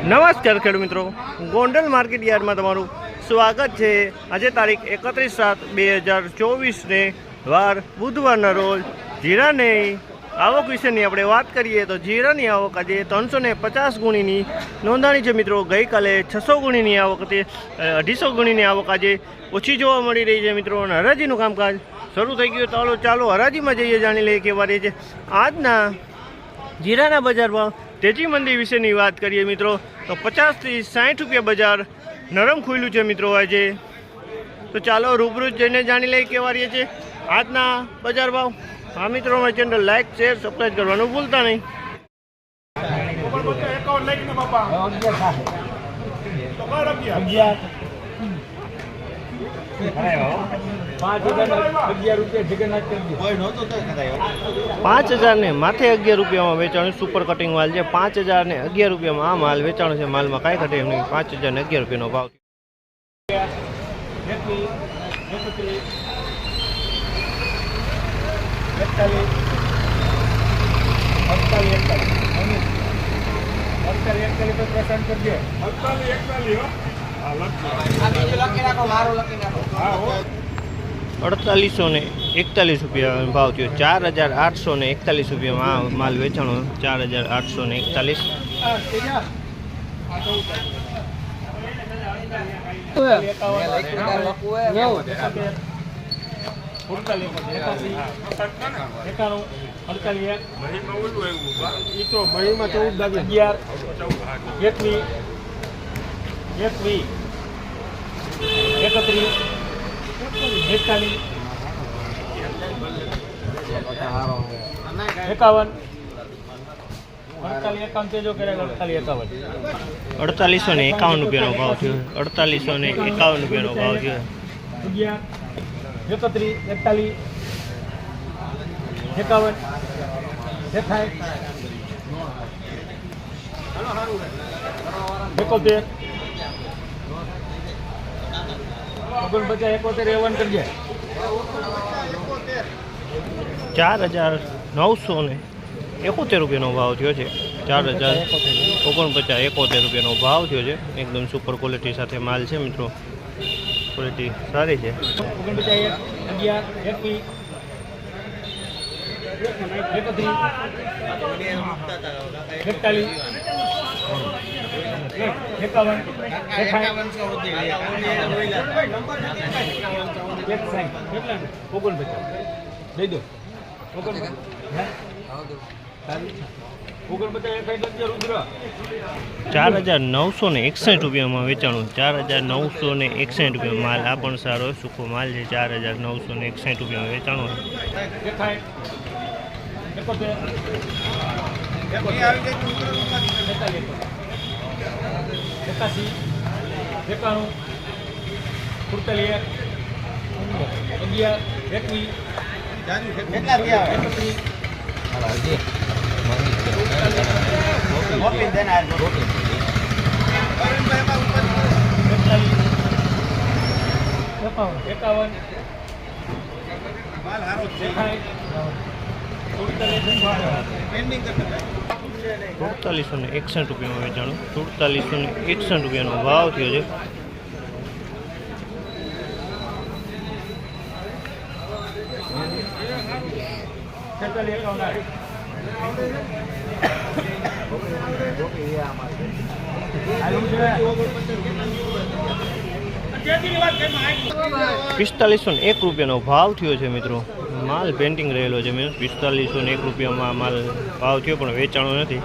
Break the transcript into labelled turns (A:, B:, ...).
A: નમસ્કાર ખેડૂત મિત્રો, ગોંડલ માર્કેટ યાર્ડમાં તમારું સ્વાગત છે। આજે તારીખ 31/7/2024 ને વાર બુધવારના રોજ જીરાની આવક વિશેની આપણે વાત કરીએ તો જીરાની આવક આજે 350 ગુણીની નોંધાણી છે મિત્રો। ગઈકાલે 600 ગુણીની આવક હતી, 250 ગુણીની આવક આજે ઓછી જોવા મળી રહી છે મિત્રો। અને હરાજીનું કામકાજ શરૂ થઈ ગયું। ચાલો હરાજીમાં જઈએ, જાણી લઈએ કેવા રહે છે આજના જીરાના બજાર ભાવ। તેજી મંદી વિશેની વાત કરીએ મિત્રો તો 50 થી 60 રૂપિયા બજાર નરમ ખુલ્યું છે મિત્રો આજે। તો ચાલો રૂબરૂ જઈને જાણી લઈએ કેવા રહે છે આજના બજાર ભાવ। હા મિત્રો, અમારી ચેનલ લાઈક શેર સબસ્ક્રાઈબ કરવાનું ભૂલતા નહીં। ₹5000 ને માથે 11 રૂપિયામાં વેચાણ સુપર કટિંગ માલ છે। 5000 ને 11 રૂપિયામાં આ માલ વેચાણ છે। માલમાં કાંઈ ઘટે એમ નહીં। 5000 ને 11 રૂપિયાનો ભાવ। ₹4841 ભાવ થયો। 4841 રૂપિયામાં માલ વેચાણો। 4841। ₹4851 રૂપિયાનો ભાવ થયો। 4851 રૂપિયાનો ભાવ થયો। 4971 રૂપિયાનો ભાવ થયો છે। 404971 રૂપિયાનો ભાવ થયો છે। એકદમ સુપર ક્વોલિટી સાથે માલ છે મિત્રો, ક્વોલિટી સારી છે। 4961 રૂપિયામાં વેચાણું। 4961 રૂપિયા માલ આ પણ સારો સૂકો માલ છે। 4961 રૂપિયામાં વેચાણો। 4761 રૂપિયામાં વેચાણું। 4761 રૂપિયાનો ભાવ થયો છે। ₹4501 રૂપિયાનો ભાવ થયો છે મિત્રો। માલ પેન્ટિંગ રહેલો છે મિત્રો। ₹4501 રૂપિયામાં માલ ભાવ થયો પણ વેચાણો નથી।